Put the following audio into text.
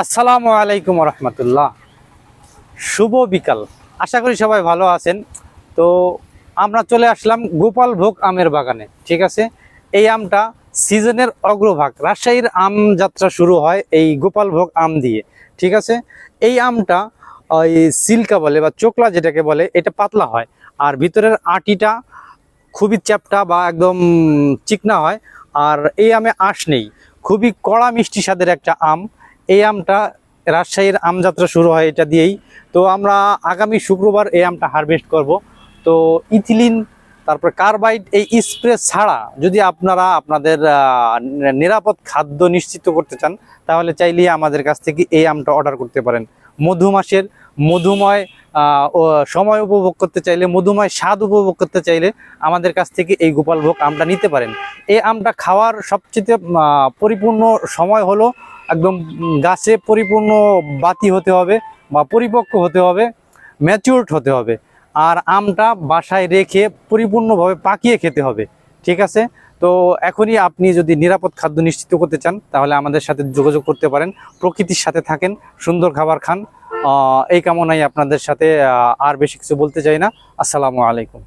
আসসালামু আলাইকুম রহমতুল্লাহ। শুভ বিকাল। আশা করি সবাই ভালো আছেন। তো আমরা চলে আসলাম গোপালভোগ আমের বাগানে। ঠিক আছে, এই আমটা সিজনের অগ্রভাগ। রাজশাহীর আম যাত্রা শুরু হয় এই গোপালভোগ আম দিয়ে। ঠিক আছে, এই আমটা ওই সিল্কা বলে বা চোকলা যেটাকে বলে, এটা পাতলা হয় আর ভিতরের আটিটা খুবই চ্যাপ্টা বা একদম চিকনা হয়। আর এই আমে আঁশ নেই, খুবই কড়া মিষ্টি স্বাদের একটা আম। এই আমটা রাজশাহীর আমযাত্রা শুরু হয় এটা দিয়েই। তো আমরা আগামী শুক্রবার এই আমটা হারভেস্ট করব। তো ইথিলিন, তারপর কার্বাইড, এই স্প্রে ছাড়া যদি আপনারা আপনাদের নিরাপদ খাদ্য নিশ্চিত করতে চান, তাহলে চাইলেই আমাদের কাছ থেকে এই আমটা অর্ডার করতে পারেন। মধু মাসের মধুময় সময় উপভোগ করতে চাইলে, মধুময় স্বাদ উপভোগ করতে চাইলে আমাদের কাছ থেকে এই গোপালভোগ আমটা নিতে পারেন। এই আমটা খাওয়ার সবচেয়ে পরিপূর্ণ সময় হলো একদম গাছে পরিপূর্ণ বাতি হতে হবে বা পরিপক্ক হতে হবে, ম্যাচিউরড হতে হবে। আর আমটা বাসায় রেখে পরিপূর্ণভাবে পাকিয়ে খেতে হবে। ঠিক আছে, তো এখনই আপনি যদি নিরাপদ খাদ্য নিশ্চিত করতে চান, তাহলে আমাদের সাথে যোগাযোগ করতে পারেন। প্রকৃতির সাথে থাকেন, সুন্দর খাবার খান। এই কামনায় আপনাদের সাথে আর বেশি কিছু বলতে চাই না। আসসালামু আলাইকুম।